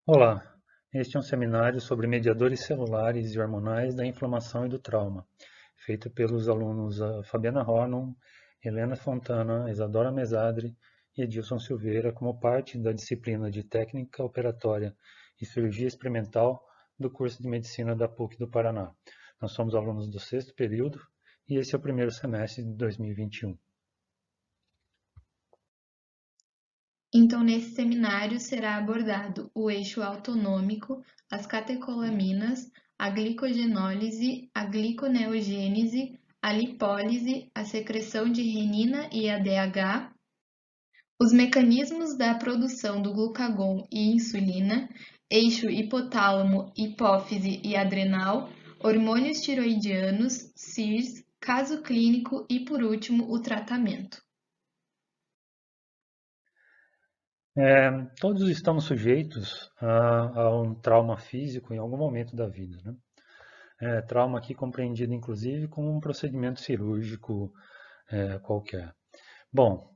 Olá, este é um seminário sobre mediadores celulares e hormonais da inflamação e do trauma, feito pelos alunos Fabiana Hornung, Helena Fontana, Isadora Mesadri e Edilson Silveira, como parte da disciplina de Técnica Operatória e Cirurgia Experimental do curso de Medicina da PUC do Paraná. Nós somos alunos do sexto período e esse é o primeiro semestre de 2021. Então, nesse seminário será abordado o eixo autonômico, as catecolaminas, a glicogenólise, a gliconeogênese, a lipólise, a secreção de renina e ADH, os mecanismos da produção do glucagon e insulina, eixo hipotálamo, hipófise e adrenal, hormônios tiroidianos, CIRS, caso clínico e, por último, o tratamento. Todos estamos sujeitos a um trauma físico em algum momento da vida, né? Trauma aqui compreendido inclusive como um procedimento cirúrgico qualquer. Bom,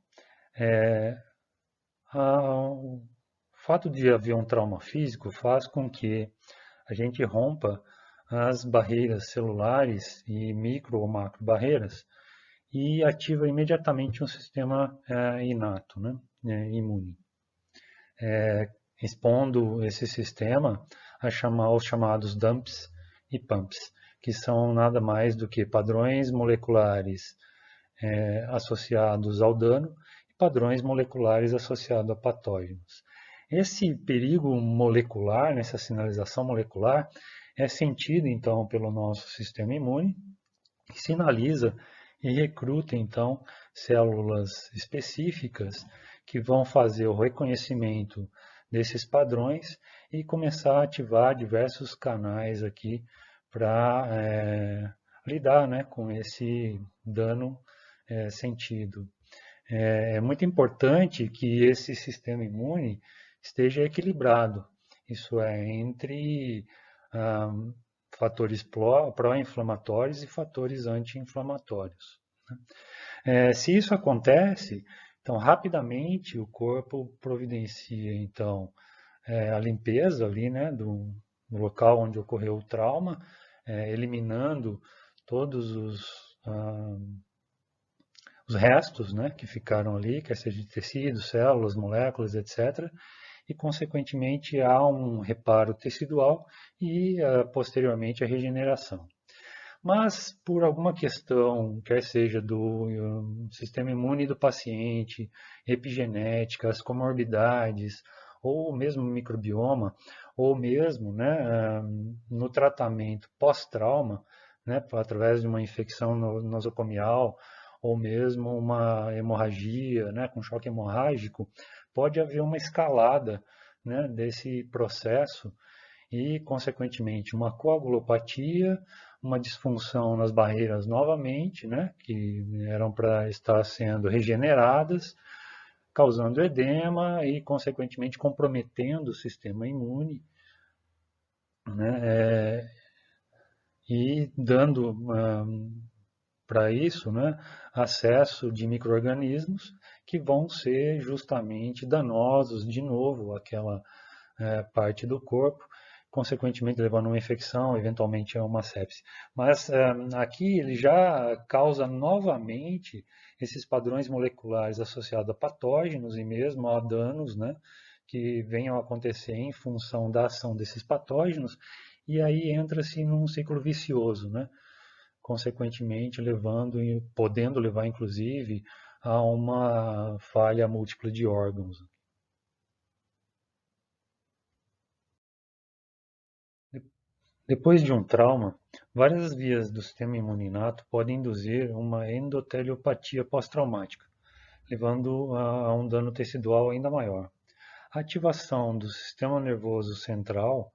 o fato de haver um trauma físico faz com que a gente rompa as barreiras celulares e micro ou macro barreiras e ativa imediatamente um sistema inato, né, imune, expondo esse sistema aos chamados dumps e pumps, que são nada mais do que padrões moleculares associados ao dano e padrões moleculares associados a patógenos. Esse perigo molecular, essa sinalização molecular, é sentido então pelo nosso sistema imune, que sinaliza e recruta então células específicas que vão fazer o reconhecimento desses padrões e começar a ativar diversos canais aqui para lidar, né, com esse dano sentido. É muito importante que esse sistema imune esteja equilibrado, isso é, entre ah, fatores pró-inflamatórios e fatores anti-inflamatórios. Se isso acontece, então rapidamente o corpo providencia então a limpeza ali, né, do local onde ocorreu o trauma, eliminando todos os restos, né, que ficaram ali, quer seja de tecidos, células, moléculas, etc. E, consequentemente, há um reparo tecidual e, posteriormente, a regeneração. Mas, por alguma questão, quer seja do sistema imune do paciente, epigenética, as comorbidades, ou mesmo microbioma, ou mesmo, né, no tratamento pós-trauma, né, através de uma infecção nosocomial, ou mesmo uma hemorragia, né, com choque hemorrágico, pode haver uma escalada, né, desse processo e, consequentemente, uma coagulopatia, uma disfunção nas barreiras novamente, né, que eram para estar sendo regeneradas, causando edema e, consequentemente, comprometendo o sistema imune, né, e dando para isso, né, acesso de micro-organismos que vão ser justamente danosos de novo àquela parte do corpo, consequentemente levando a uma infecção, eventualmente a uma sepse. Mas aqui ele já causa novamente esses padrões moleculares associados a patógenos e mesmo a danos, né, que venham a acontecer em função da ação desses patógenos, e aí entra-se num ciclo vicioso, né? Consequentemente levando e podendo levar inclusive a uma falha múltipla de órgãos. Depois de um trauma, várias vias do sistema imune inato podem induzir uma endoteliopatia pós-traumática, levando a um dano tecidual ainda maior. A ativação do sistema nervoso central,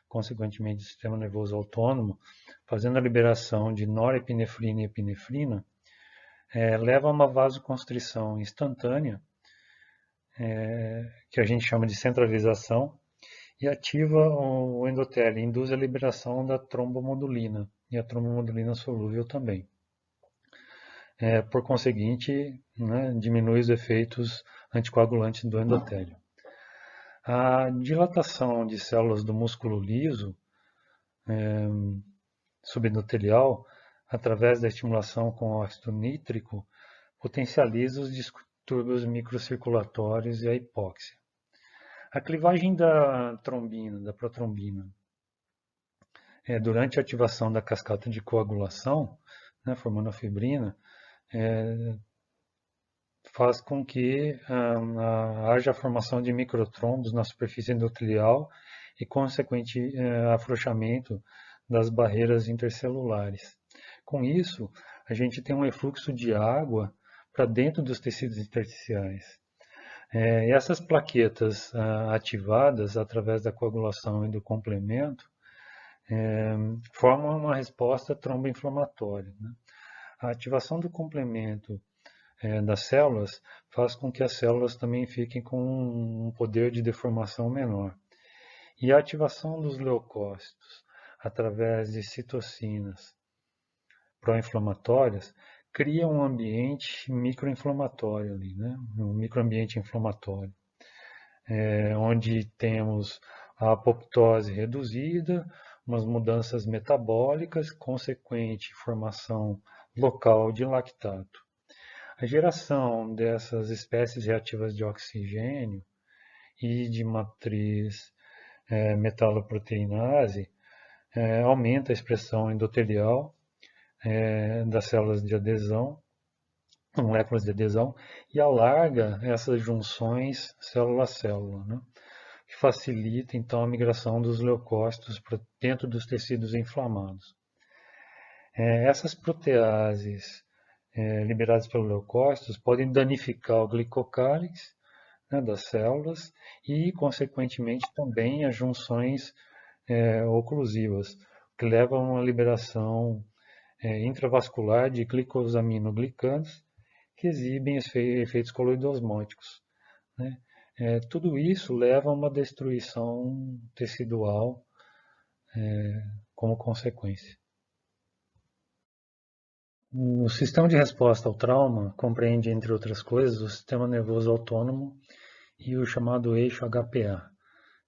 consequentemente do sistema nervoso autônomo, fazendo a liberação de norepinefrina e epinefrina, leva a uma vasoconstrição instantânea, que a gente chama de centralização, e ativa o endotélio, induz a liberação da trombomodulina e a trombomodulina solúvel também. Por conseguinte, né, diminui os efeitos anticoagulantes do endotélio. A dilatação de células do músculo liso subendotelial, através da estimulação com óxido nítrico, potencializa os distúrbios microcirculatórios e a hipóxia. A clivagem da trombina, da protrombina, durante a ativação da cascata de coagulação, né, formando a fibrina, faz com que haja a formação de microtrombos na superfície endotelial e consequente afrouxamento das barreiras intercelulares. Com isso, a gente tem um efluxo de água para dentro dos tecidos intersticiais. E essas plaquetas ativadas através da coagulação e do complemento formam uma resposta tromboinflamatória, né? A ativação do complemento das células faz com que as células também fiquem com um poder de deformação menor. E a ativação dos leucócitos através de citocinas pró-inflamatórias cria um ambiente microinflamatório ali, né? Um microambiente inflamatório, onde temos a apoptose reduzida, umas mudanças metabólicas, consequente formação local de lactato. A geração dessas espécies reativas de oxigênio e de matriz metaloproteinase aumenta a expressão endotelial das células de adesão, moléculas de adesão, e alarga essas junções célula a célula, né? Que facilita então a migração dos leucócitos para dentro dos tecidos inflamados. Essas proteases liberadas pelos leucócitos podem danificar o glicocálix, né, das células e, consequentemente, também as junções oclusivas, que levam a uma liberação intravascular de glicosaminoglicanos que exibem efeitos coloidosmóticos, né? Tudo isso leva a uma destruição tecidual como consequência. O sistema de resposta ao trauma compreende, entre outras coisas, o sistema nervoso autônomo e o chamado eixo HPA,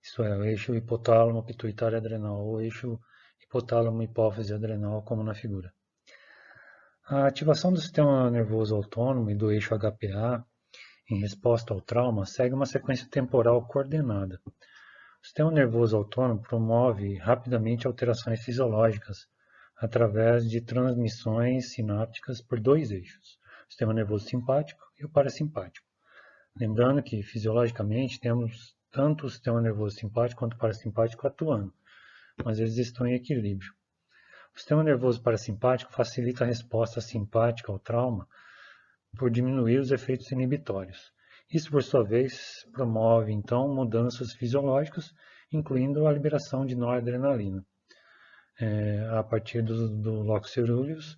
isto é, o eixo hipotálamo pituitário adrenal, ou eixo hipotálamo hipófise adrenal, como na figura. A ativação do sistema nervoso autônomo e do eixo HPA em resposta ao trauma segue uma sequência temporal coordenada. O sistema nervoso autônomo promove rapidamente alterações fisiológicas através de transmissões sinápticas por dois eixos, o sistema nervoso simpático e o parasimpático. Lembrando que, fisiologicamente, temos tanto o sistema nervoso simpático quanto o parasimpático atuando, mas eles estão em equilíbrio. O sistema nervoso parasimpático facilita a resposta simpática ao trauma por diminuir os efeitos inibitórios. Isso, por sua vez, promove, então, mudanças fisiológicas, incluindo a liberação de noradrenalina, a partir do locus coeruleus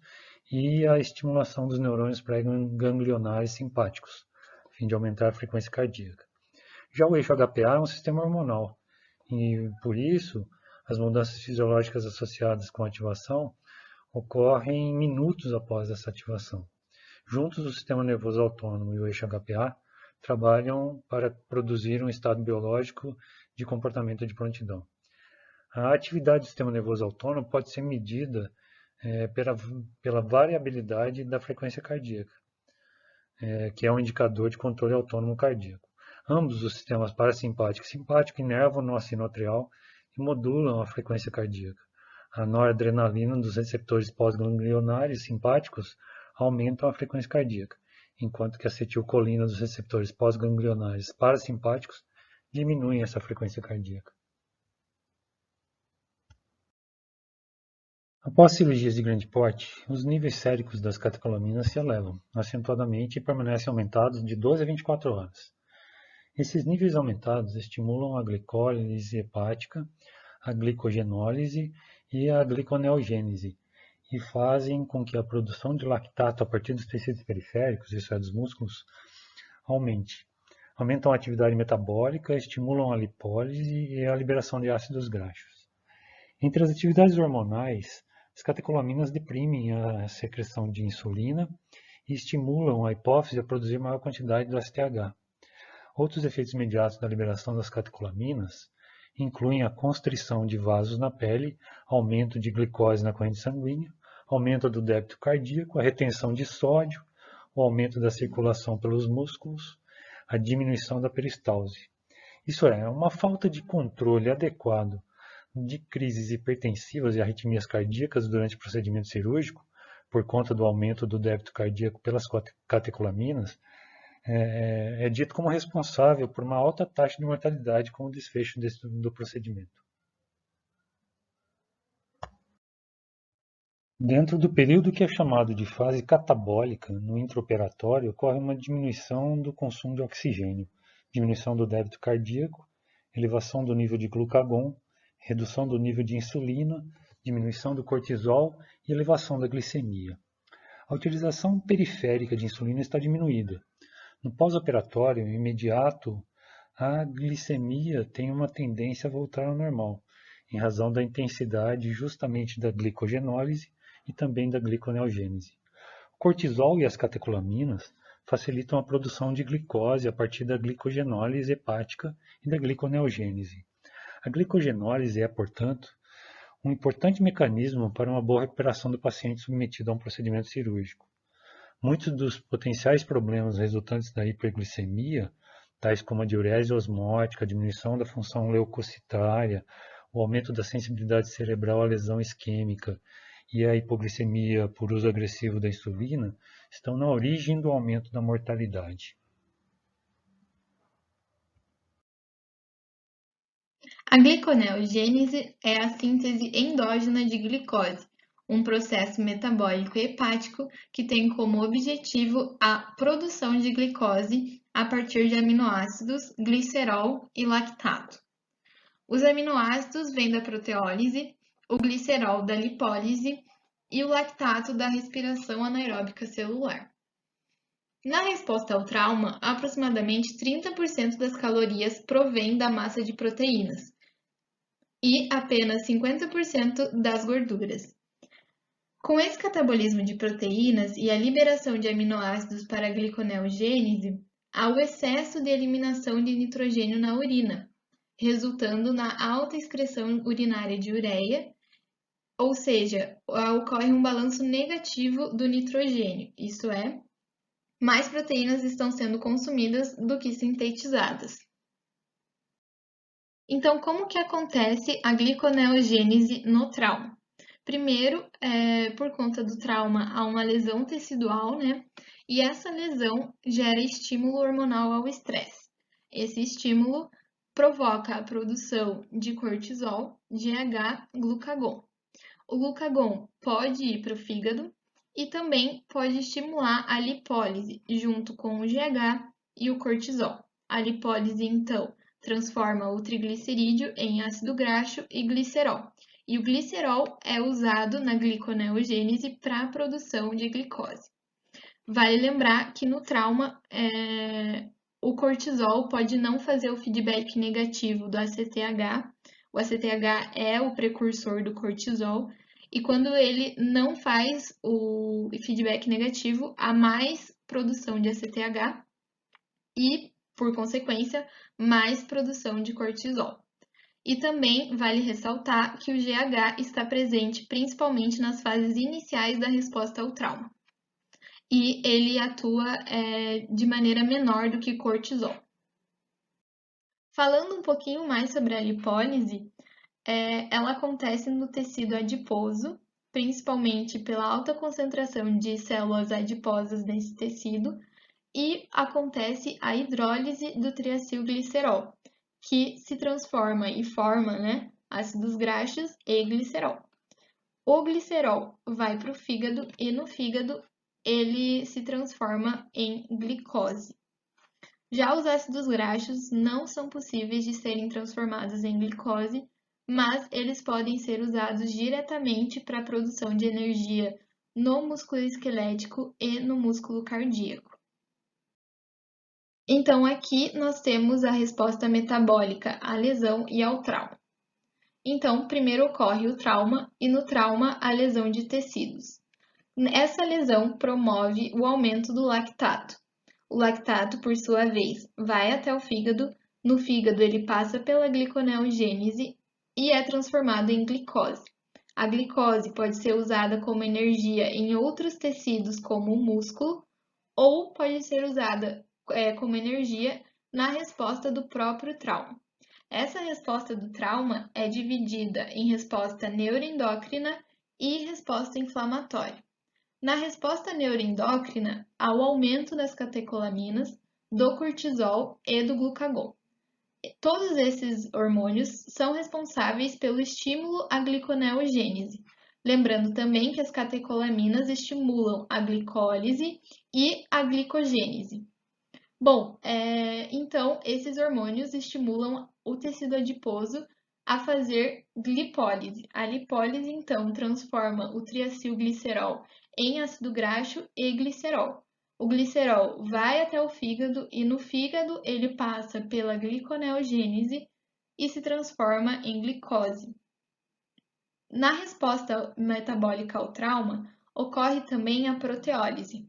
e a estimulação dos neurônios pré-ganglionares simpáticos, a fim de aumentar a frequência cardíaca. Já o eixo HPA é um sistema hormonal e, por isso, as mudanças fisiológicas associadas com a ativação ocorrem minutos após essa ativação. Juntos, o sistema nervoso autônomo e o eixo HPA trabalham para produzir um estado biológico de comportamento de prontidão. A atividade do sistema nervoso autônomo pode ser medida pela variabilidade da frequência cardíaca, que é um indicador de controle autônomo cardíaco. Ambos os sistemas parasimpático e simpático inervam o nó sinoatrial e modulam a frequência cardíaca. A noradrenalina dos receptores pós-ganglionares simpáticos aumentam a frequência cardíaca, enquanto que a acetilcolina dos receptores pós-ganglionares parasimpáticos diminuem essa frequência cardíaca. Após cirurgias de grande porte, os níveis séricos das catecolaminas se elevam acentuadamente e permanecem aumentados de 12 a 24 horas. Esses níveis aumentados estimulam a glicólise hepática, a glicogenólise e a gliconeogênese, e fazem com que a produção de lactato a partir dos tecidos periféricos, isso é, dos músculos, aumente. Aumentam a atividade metabólica, estimulam a lipólise e a liberação de ácidos graxos. Entre as atividades hormonais, as catecolaminas deprimem a secreção de insulina e estimulam a hipófise a produzir maior quantidade do ACTH. Outros efeitos imediatos da liberação das catecolaminas incluem a constrição de vasos na pele, aumento de glicose na corrente sanguínea, aumento do débito cardíaco, a retenção de sódio, o aumento da circulação pelos músculos, a diminuição da peristalse. Isso é, uma falta de controle adequado de crises hipertensivas e arritmias cardíacas durante o procedimento cirúrgico, por conta do aumento do débito cardíaco pelas catecolaminas, é dito como responsável por uma alta taxa de mortalidade com o desfecho do procedimento. Dentro do período que é chamado de fase catabólica, no intraoperatório, ocorre uma diminuição do consumo de oxigênio, diminuição do débito cardíaco, elevação do nível de glucagon, redução do nível de insulina, diminuição do cortisol e elevação da glicemia. A utilização periférica de insulina está diminuída. No pós-operatório imediato, a glicemia tem uma tendência a voltar ao normal, em razão da intensidade justamente da glicogenólise e também da gliconeogênese. O cortisol e as catecolaminas facilitam a produção de glicose a partir da glicogenólise hepática e da gliconeogênese. A glicogenólise é, portanto, um importante mecanismo para uma boa recuperação do paciente submetido a um procedimento cirúrgico. Muitos dos potenciais problemas resultantes da hiperglicemia, tais como a diurese osmótica, a diminuição da função leucocitária, o aumento da sensibilidade cerebral à lesão isquêmica e a hipoglicemia por uso agressivo da insulina, estão na origem do aumento da mortalidade. A gliconeogênese é a síntese endógena de glicose, um processo metabólico hepático que tem como objetivo a produção de glicose a partir de aminoácidos, glicerol e lactato. Os aminoácidos vêm da proteólise, o glicerol da lipólise e o lactato da respiração anaeróbica celular. Na resposta ao trauma, aproximadamente 30% das calorias provém da massa de proteínas e apenas 50% das gorduras. Com esse catabolismo de proteínas e a liberação de aminoácidos para a gliconeogênese, há o excesso de eliminação de nitrogênio na urina, resultando na alta excreção urinária de ureia, ou seja, ocorre um balanço negativo do nitrogênio, isto é, mais proteínas estão sendo consumidas do que sintetizadas. Então, como que acontece a gliconeogênese no trauma? Primeiro, por conta do trauma, há uma lesão tecidual, né? E essa lesão gera estímulo hormonal ao estresse. Esse estímulo provoca a produção de cortisol, GH, glucagon. O glucagon pode ir para o fígado e também pode estimular a lipólise junto com o GH e o cortisol. A lipólise, então, transforma o triglicerídeo em ácido graxo e glicerol. E o glicerol é usado na gliconeogênese para a produção de glicose. Vale lembrar que no trauma, o cortisol pode não fazer o feedback negativo do ACTH. O ACTH é o precursor do cortisol. E quando ele não faz o feedback negativo, há mais produção de ACTH e, por consequência, mais produção de cortisol. E também vale ressaltar que o GH está presente principalmente nas fases iniciais da resposta ao trauma. E ele atua de maneira menor do que cortisol. Falando um pouquinho mais sobre a lipólise, ela acontece no tecido adiposo, principalmente pela alta concentração de células adiposas nesse tecido, e acontece a hidrólise do triacilglicerol, que se transforma e forma, ácidos graxos e glicerol. O glicerol vai para o fígado e no fígado ele se transforma em glicose. Já os ácidos graxos não são possíveis de serem transformados em glicose, mas eles podem ser usados diretamente para a produção de energia no músculo esquelético e no músculo cardíaco. Então, aqui nós temos a resposta metabólica à lesão e ao trauma. Então, primeiro ocorre o trauma e no trauma a lesão de tecidos. Essa lesão promove o aumento do lactato. O lactato, por sua vez, vai até o fígado. No fígado, ele passa pela gliconeogênese e é transformado em glicose. A glicose pode ser usada como energia em outros tecidos, como o músculo, ou pode ser usada como energia na resposta do próprio trauma. Essa resposta do trauma é dividida em resposta neuroendócrina e resposta inflamatória. Na resposta neuroendócrina, há o aumento das catecolaminas, do cortisol e do glucagon. Todos esses hormônios são responsáveis pelo estímulo à gliconeogênese. Lembrando também que as catecolaminas estimulam a glicólise e a glicogênese. Bom, então esses hormônios estimulam o tecido adiposo a fazer lipólise. A lipólise, então, transforma o triacilglicerol em ácido graxo e glicerol. O glicerol vai até o fígado e no fígado ele passa pela gliconeogênese e se transforma em glicose. Na resposta metabólica ao trauma, ocorre também a proteólise.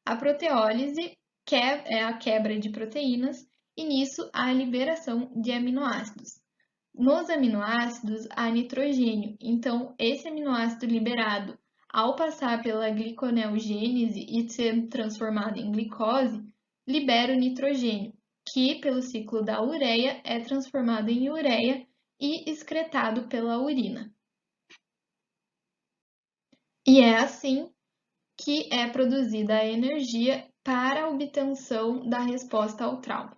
A proteólise é a quebra de proteínas e nisso há a liberação de aminoácidos. Nos aminoácidos há nitrogênio, então esse aminoácido liberado, ao passar pela gliconeogênese e ser transformado em glicose, libera o nitrogênio, que pelo ciclo da ureia é transformado em ureia e excretado pela urina. E é assim que é produzida a energia para a obtenção da resposta ao trauma.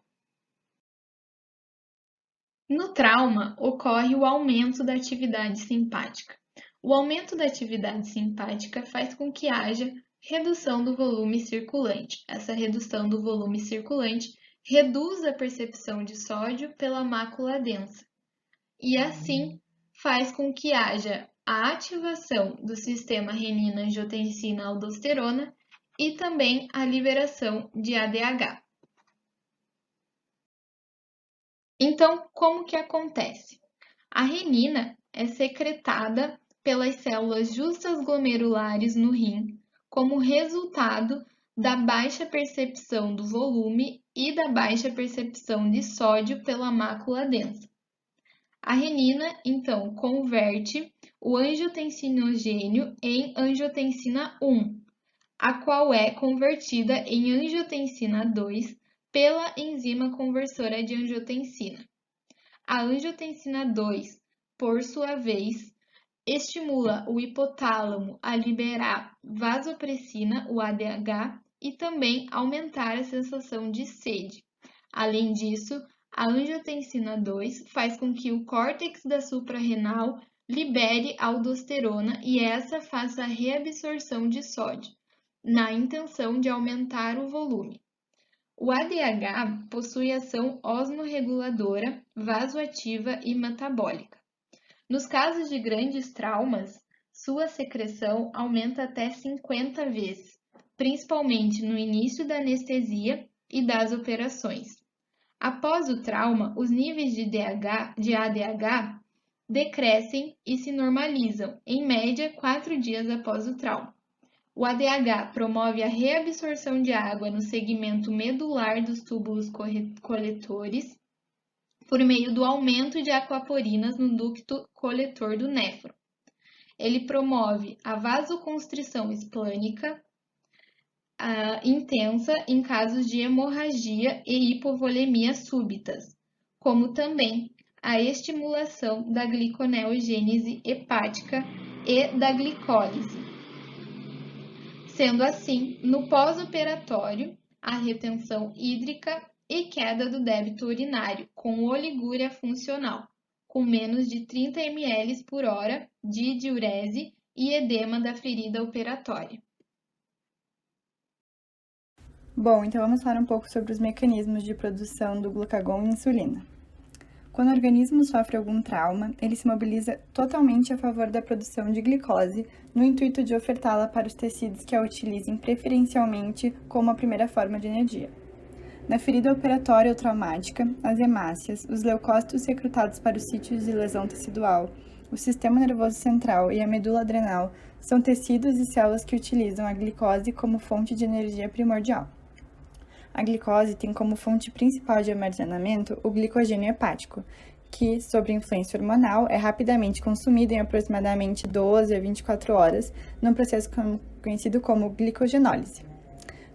No trauma, ocorre o aumento da atividade simpática. O aumento da atividade simpática faz com que haja redução do volume circulante. Essa redução do volume circulante reduz a percepção de sódio pela mácula densa. E assim faz com que haja a ativação do sistema renina-angiotensina-aldosterona e também a liberação de ADH. Então, como que acontece? A renina é secretada pelas células justas glomerulares no rim como resultado da baixa percepção do volume e da baixa percepção de sódio pela mácula densa. A renina, então, converte o angiotensinogênio em angiotensina 1, a qual é convertida em angiotensina 2 pela enzima conversora de angiotensina. A angiotensina 2, por sua vez, estimula o hipotálamo a liberar vasopressina, o ADH, e também aumentar a sensação de sede. Além disso, a angiotensina 2 faz com que o córtex da suprarrenal libere aldosterona e essa faça a reabsorção de sódio, na intenção de aumentar o volume. O ADH possui ação osmorreguladora, vasoativa e metabólica. Nos casos de grandes traumas, sua secreção aumenta até 50 vezes, principalmente no início da anestesia e das operações. Após o trauma, os níveis de ADH decrescem e se normalizam, em média 4 dias após o trauma. O ADH promove a reabsorção de água no segmento medular dos túbulos coletores por meio do aumento de aquaporinas no ducto coletor do néfron. Ele promove a vasoconstrição esplânica intensa em casos de hemorragia e hipovolemia súbitas, como também a estimulação da gliconeogênese hepática e da glicólise. Sendo assim, no pós-operatório, a retenção hídrica e queda do débito urinário com oligúria funcional, com menos de 30 ml por hora de diurese e edema da ferida operatória. Bom, então vamos falar um pouco sobre os mecanismos de produção do glucagon e insulina. Quando o organismo sofre algum trauma, ele se mobiliza totalmente a favor da produção de glicose, no intuito de ofertá-la para os tecidos que a utilizem preferencialmente como a primeira forma de energia. Na ferida operatória ou traumática, as hemácias, os leucócitos recrutados para os sítios de lesão tecidual, o sistema nervoso central e a medula adrenal são tecidos e células que utilizam a glicose como fonte de energia primordial. A glicose tem como fonte principal de armazenamento o glicogênio hepático, que, sob influência hormonal, é rapidamente consumido em aproximadamente 12 a 24 horas, num processo conhecido como glicogenólise.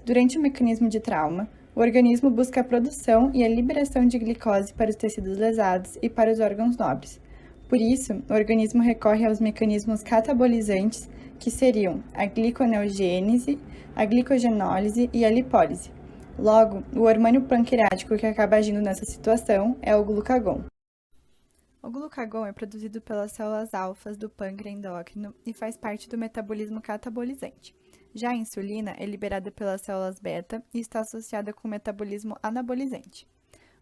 Durante o mecanismo de trauma, o organismo busca a produção e a liberação de glicose para os tecidos lesados e para os órgãos nobres. Por isso, o organismo recorre aos mecanismos catabolizantes, que seriam a gliconeogênese, a glicogenólise e a lipólise. Logo, o hormônio pancreático que acaba agindo nessa situação é o glucagon. O glucagon é produzido pelas células alfas do pâncreas endócrino e faz parte do metabolismo catabolizante. Já a insulina é liberada pelas células beta e está associada com o metabolismo anabolizante.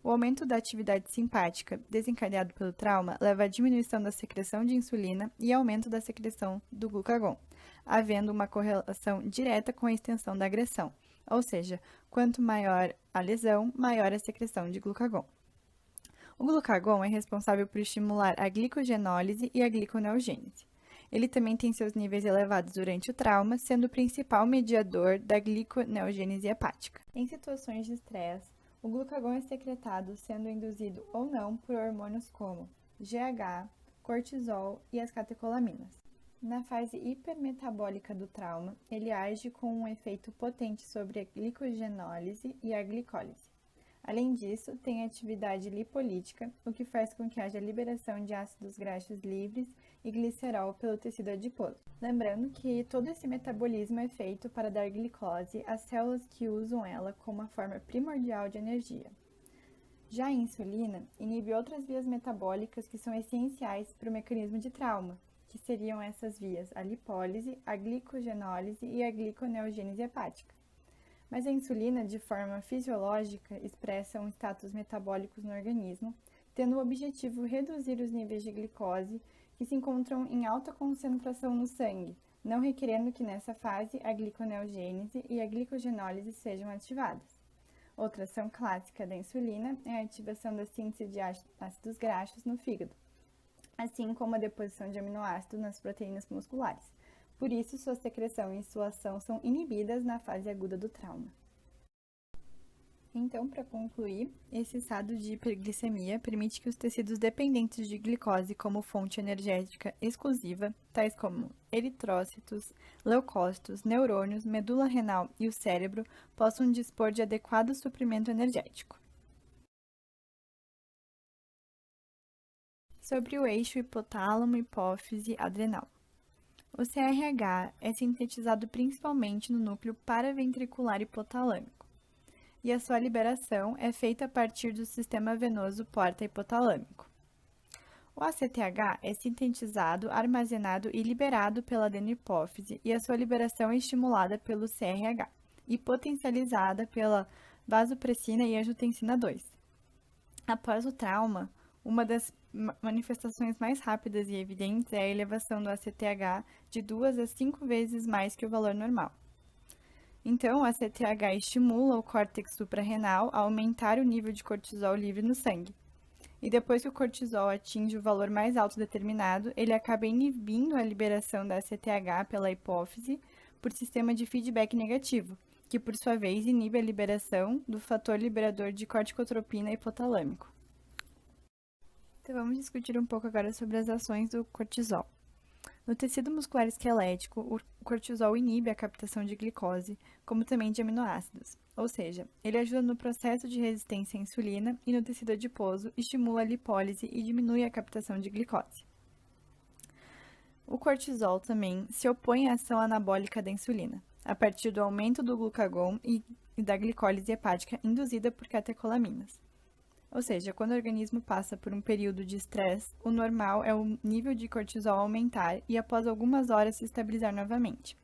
O aumento da atividade simpática desencadeado pelo trauma leva à diminuição da secreção de insulina e aumento da secreção do glucagon, havendo uma correlação direta com a extensão da agressão, ou seja, quanto maior a lesão, maior a secreção de glucagon. O glucagon é responsável por estimular a glicogenólise e a gliconeogênese. Ele também tem seus níveis elevados durante o trauma, sendo o principal mediador da gliconeogênese hepática. Em situações de estresse, o glucagon é secretado, sendo induzido ou não por hormônios como GH, cortisol e as catecolaminas. Na fase hipermetabólica do trauma, ele age com um efeito potente sobre a glicogenólise e a glicólise. Além disso, tem atividade lipolítica, o que faz com que haja liberação de ácidos graxos livres e glicerol pelo tecido adiposo. Lembrando que todo esse metabolismo é feito para dar glicose às células que usam ela como a forma primordial de energia. Já a insulina inibe outras vias metabólicas que são essenciais para o mecanismo de trauma, que seriam essas vias, a lipólise, a glicogenólise e a gliconeogênese hepática. Mas a insulina, de forma fisiológica, expressa um status metabólicos no organismo, tendo o objetivo reduzir os níveis de glicose que se encontram em alta concentração no sangue, não requerendo que nessa fase a gliconeogênese e a glicogenólise sejam ativadas. Outra ação clássica da insulina é a ativação da síntese de ácidos graxos no fígado, assim como a deposição de aminoácidos nas proteínas musculares. Por isso, sua secreção e sua ação são inibidas na fase aguda do trauma. Então, para concluir, esse estado de hiperglicemia permite que os tecidos dependentes de glicose como fonte energética exclusiva, tais como eritrócitos, leucócitos, neurônios, medula renal e o cérebro, possam dispor de adequado suprimento energético. Sobre o eixo hipotálamo, hipófise, adrenal. O CRH é sintetizado principalmente no núcleo paraventricular hipotalâmico, e a sua liberação é feita a partir do sistema venoso porta-hipotalâmico. O ACTH é sintetizado, armazenado e liberado pela adenopófise, e a sua liberação é estimulada pelo CRH e potencializada pela vasopressina e angiotensina 2. Após o trauma, uma das manifestações mais rápidas e evidentes é a elevação do ACTH de 2 a 5 vezes mais que o valor normal. Então, o ACTH estimula o córtex suprarrenal a aumentar o nível de cortisol livre no sangue. E depois que o cortisol atinge o valor mais alto determinado, ele acaba inibindo a liberação da ACTH pela hipófise por sistema de feedback negativo, que por sua vez inibe a liberação do fator liberador de corticotropina hipotalâmico. Então, vamos discutir um pouco agora sobre as ações do cortisol. No tecido muscular esquelético, o cortisol inibe a captação de glicose, como também de aminoácidos, ou seja, ele ajuda no processo de resistência à insulina e no tecido adiposo estimula a lipólise e diminui a captação de glicose. O cortisol também se opõe à ação anabólica da insulina, a partir do aumento do glucagon e da glicólise hepática induzida por catecolaminas. Ou seja, quando o organismo passa por um período de estresse, o normal é o nível de cortisol aumentar e após algumas horas se estabilizar novamente.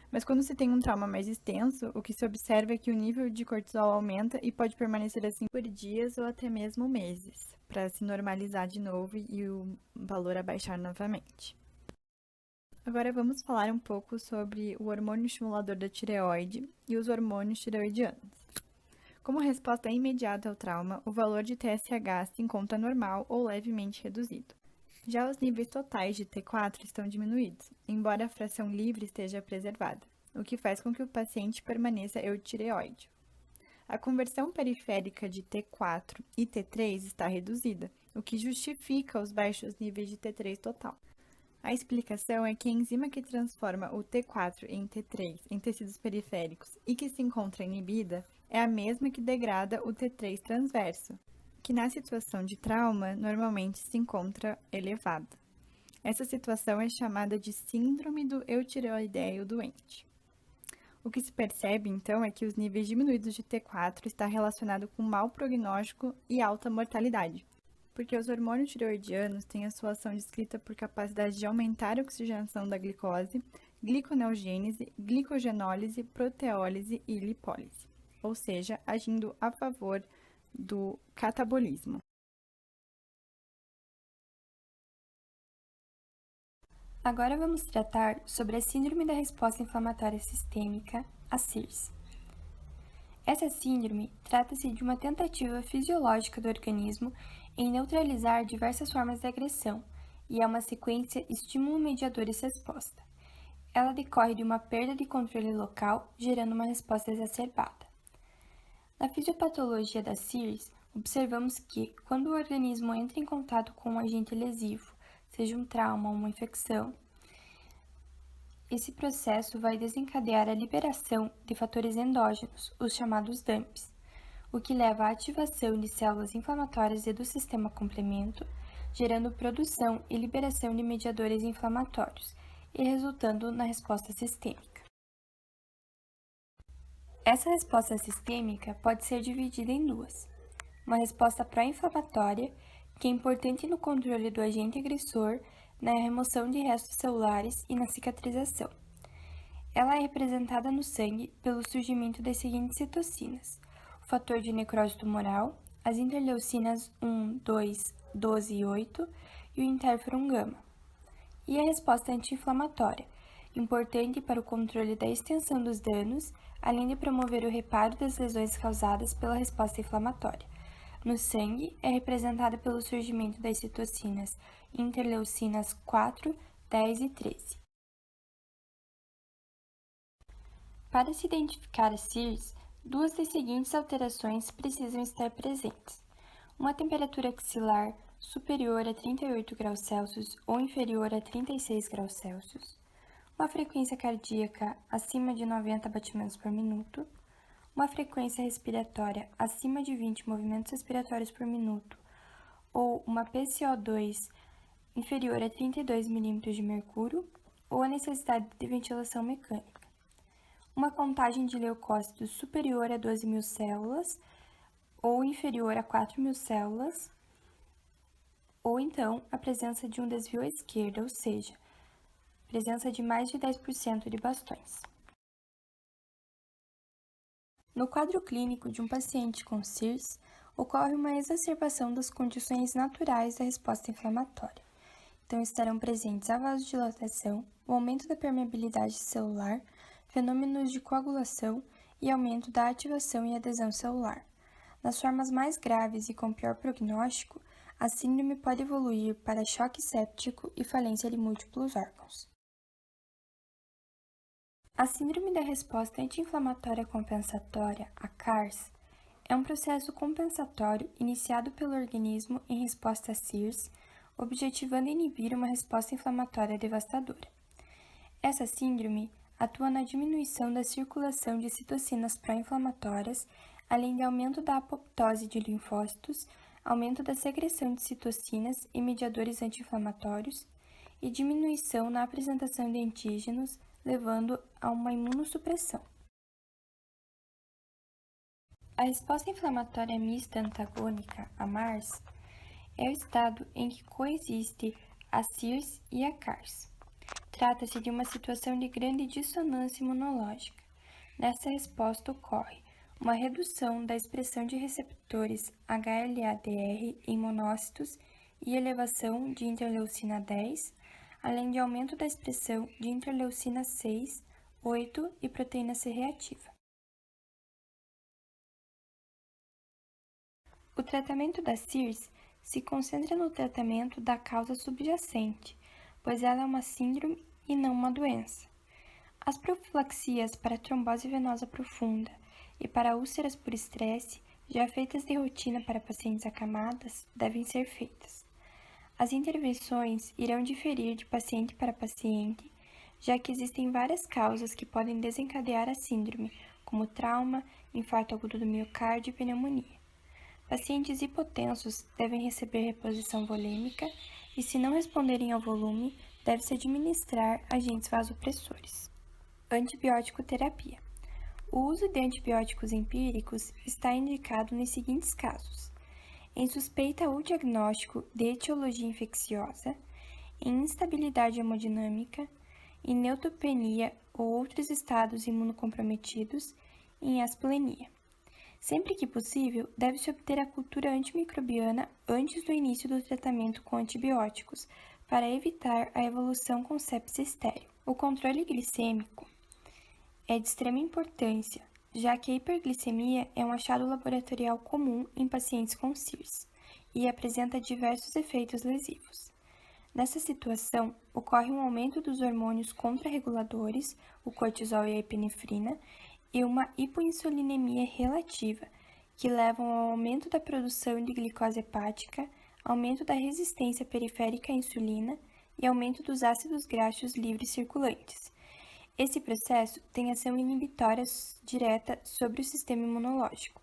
Mas quando se tem um trauma mais extenso, o que se observa é que o nível de cortisol aumenta e pode permanecer assim por dias ou até mesmo meses, para se normalizar de novo e o valor abaixar novamente. Agora vamos falar um pouco sobre o hormônio estimulador da tireoide e os hormônios tireoidianos. Como resposta imediata ao trauma, o valor de TSH se encontra normal ou levemente reduzido. Já os níveis totais de T4 estão diminuídos, embora a fração livre esteja preservada, o que faz com que o paciente permaneça eutireoide. A conversão periférica de T4 e T3 está reduzida, o que justifica os baixos níveis de T3 total. A explicação é que a enzima que transforma o T4 em T3 em tecidos periféricos e que se encontra inibida é a mesma que degrada o T3 transverso, que na situação de trauma normalmente se encontra elevada. Essa situação é chamada de síndrome do eutireoideu doente. O que se percebe, então, é que os níveis diminuídos de T4 está relacionado com mau prognóstico e alta mortalidade, porque os hormônios tireoidianos têm a sua ação descrita por capacidade de aumentar a oxigenação da glicose, gliconeogênese, glicogenólise, proteólise e lipólise, ou seja, agindo a favor do catabolismo. Agora vamos tratar sobre a Síndrome da Resposta Inflamatória Sistêmica, a SIRS. Essa síndrome trata-se de uma tentativa fisiológica do organismo em neutralizar diversas formas de agressão e é uma sequência estímulo-mediadores-resposta. Ela decorre de uma perda de controle local, gerando uma resposta exacerbada. Na fisiopatologia da SIRS, observamos que, quando o organismo entra em contato com um agente lesivo, seja um trauma ou uma infecção, esse processo vai desencadear a liberação de fatores endógenos, os chamados DAMPs, o que leva à ativação de células inflamatórias e do sistema complemento, gerando produção e liberação de mediadores inflamatórios e resultando na resposta sistêmica. Essa resposta sistêmica pode ser dividida em duas: uma resposta pró-inflamatória, que é importante no controle do agente agressor, na remoção de restos celulares e na cicatrização. Ela é representada no sangue pelo surgimento das seguintes citocinas: o fator de necrose tumoral, as interleucinas 1, 2, 12 e 8 e o interferon gama. E a resposta anti-inflamatória, importante para o controle da extensão dos danos, além de promover o reparo das lesões causadas pela resposta inflamatória. No sangue, é representada pelo surgimento das citocinas interleucinas 4, 10 e 13. Para se identificar a SIRS, duas das seguintes alterações precisam estar presentes: uma temperatura axilar superior a 38 graus Celsius ou inferior a 36 graus Celsius, uma frequência cardíaca acima de 90 batimentos por minuto, uma frequência respiratória acima de 20 movimentos respiratórios por minuto, ou uma PCO2 inferior a 32 mm de mercúrio, ou a necessidade de ventilação mecânica, uma contagem de leucócitos superior a 12.000 células, ou inferior a 4.000 células, ou então a presença de um desvio à esquerda, ou seja, presença de mais de 10% de bastões. No quadro clínico de um paciente com SIRS, ocorre uma exacerbação das condições naturais da resposta inflamatória. Então, estarão presentes a vasodilatação, o aumento da permeabilidade celular, fenômenos de coagulação e aumento da ativação e adesão celular. Nas formas mais graves e com pior prognóstico, a síndrome pode evoluir para choque séptico e falência de múltiplos órgãos. A Síndrome da Resposta Anti-Inflamatória Compensatória, a CARS, é um processo compensatório iniciado pelo organismo em resposta a SIRS, objetivando inibir uma resposta inflamatória devastadora. Essa síndrome atua na diminuição da circulação de citocinas pró-inflamatórias, além de aumento da apoptose de linfócitos, aumento da secreção de citocinas e mediadores anti-inflamatórios e diminuição na apresentação de antígenos, levando a uma imunossupressão. A resposta inflamatória mista antagônica, a MARS, é o estado em que coexiste a SIRS e a CARS. Trata-se de uma situação de grande dissonância imunológica. Nessa resposta ocorre uma redução da expressão de receptores HLA-DR em monócitos e elevação de interleucina 10, além de aumento da expressão de interleucina 6, 8 e proteína C reativa. O tratamento da SIRS se concentra no tratamento da causa subjacente, pois ela é uma síndrome e não uma doença. As profilaxias para trombose venosa profunda e para úlceras por estresse, já feitas de rotina para pacientes acamadas, devem ser feitas. As intervenções irão diferir de paciente para paciente, já que existem várias causas que podem desencadear a síndrome, como trauma, infarto agudo do miocárdio e pneumonia. Pacientes hipotensos devem receber reposição volêmica e, se não responderem ao volume, deve-se administrar agentes vasopressores. Antibiótico terapia. O uso de antibióticos empíricos está indicado nos seguintes casos: em suspeita ou diagnóstico de etiologia infecciosa, em instabilidade hemodinâmica, em neutropenia ou outros estados imunocomprometidos, e em asplenia. Sempre que possível, deve-se obter a cultura antimicrobiana antes do início do tratamento com antibióticos, para evitar a evolução com sepse estéril. O controle glicêmico é de extrema importância, já que a hiperglicemia é um achado laboratorial comum em pacientes com CIRS e apresenta diversos efeitos lesivos. Nessa situação, ocorre um aumento dos hormônios contrarreguladores, o cortisol e a epinefrina, e uma hipoinsulinemia relativa, que levam ao aumento da produção de glicose hepática, aumento da resistência periférica à insulina e aumento dos ácidos graxos livres circulantes. Esse processo tem ação inibitória direta sobre o sistema imunológico.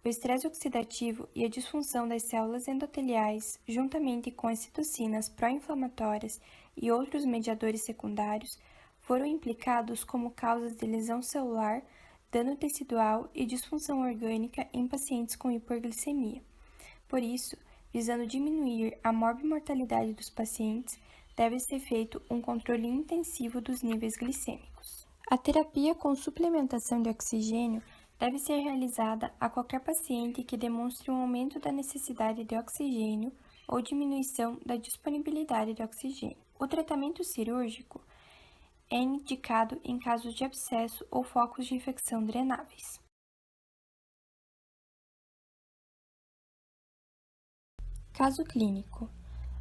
O estresse oxidativo e a disfunção das células endoteliais, juntamente com as citocinas pró-inflamatórias e outros mediadores secundários, foram implicados como causas de lesão celular, dano tecidual e disfunção orgânica em pacientes com hiperglicemia. Por isso, visando diminuir a morbimortalidade dos pacientes, deve ser feito um controle intensivo dos níveis glicêmicos. A terapia com suplementação de oxigênio deve ser realizada a qualquer paciente que demonstre um aumento da necessidade de oxigênio ou diminuição da disponibilidade de oxigênio. O tratamento cirúrgico é indicado em casos de abscesso ou focos de infecção drenáveis. Caso clínico: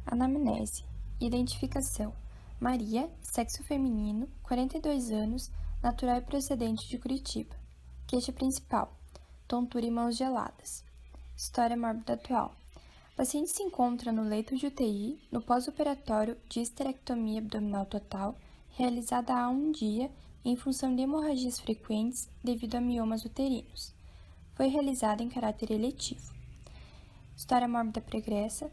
anamnese. Identificação: Maria, sexo feminino, 42 anos, natural e procedente de Curitiba. Queixa principal: tontura e mãos geladas. História mórbida atual: paciente se encontra no leito de UTI no pós-operatório de histerectomia abdominal total, realizada há um dia em função de hemorragias frequentes devido a miomas uterinos. Foi realizada em caráter eletivo. História mórbida pregressa: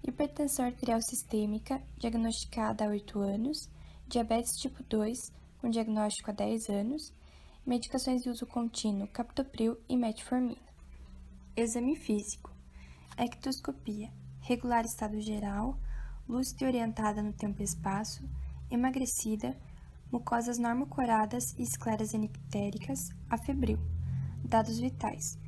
hipertensão arterial sistêmica, diagnosticada há 8 anos, diabetes tipo 2, com diagnóstico há 10 anos, medicações de uso contínuo, captopril e metformina. Exame físico: ectoscopia, regular estado geral, lúcida e orientada no tempo e espaço, emagrecida, mucosas normocoradas e escleras enictéricas, afebril. Dados vitais: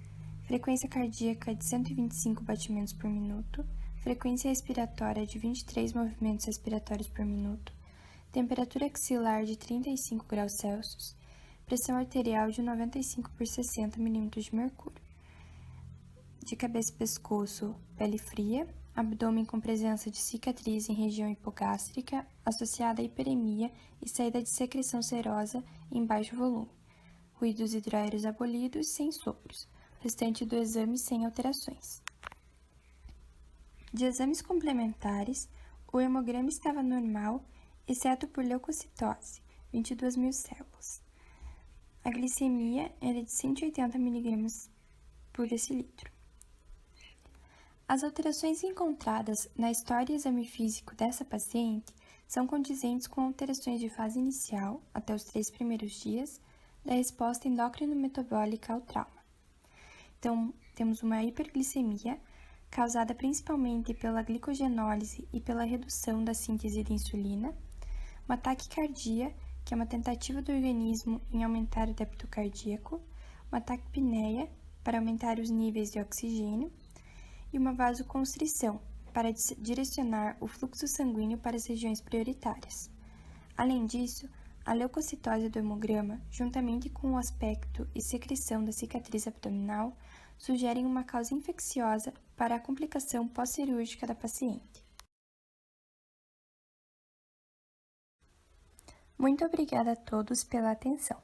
frequência cardíaca de 125 batimentos por minuto, frequência respiratória de 23 movimentos respiratórios por minuto, temperatura axilar de 35 graus Celsius, pressão arterial de 95 por 60 milímetros de mercúrio. De cabeça e pescoço, pele fria, abdômen com presença de cicatriz em região hipogástrica, associada a hiperemia e saída de secreção serosa em baixo volume. Ruídos hidroaéreos abolidos, sem sopros. Restante do exame sem alterações. De exames complementares, o hemograma estava normal, exceto por leucocitose, 22 mil células. A glicemia era de 180 mg por decilitro. As alterações encontradas na história e exame físico dessa paciente são condizentes com alterações de fase inicial, até os 3 primeiros dias, da resposta endócrino-metabólica ao trauma. Então, temos uma hiperglicemia, causada principalmente pela glicogenólise e pela redução da síntese de insulina, uma taquicardia, que é uma tentativa do organismo em aumentar o débito cardíaco, uma taquipneia, para aumentar os níveis de oxigênio, e uma vasoconstrição, para direcionar o fluxo sanguíneo para as regiões prioritárias. Além disso, a leucocitose do hemograma, juntamente com o aspecto e secreção da cicatriz abdominal, sugerem uma causa infecciosa para a complicação pós-cirúrgica da paciente. Muito obrigada a todos pela atenção.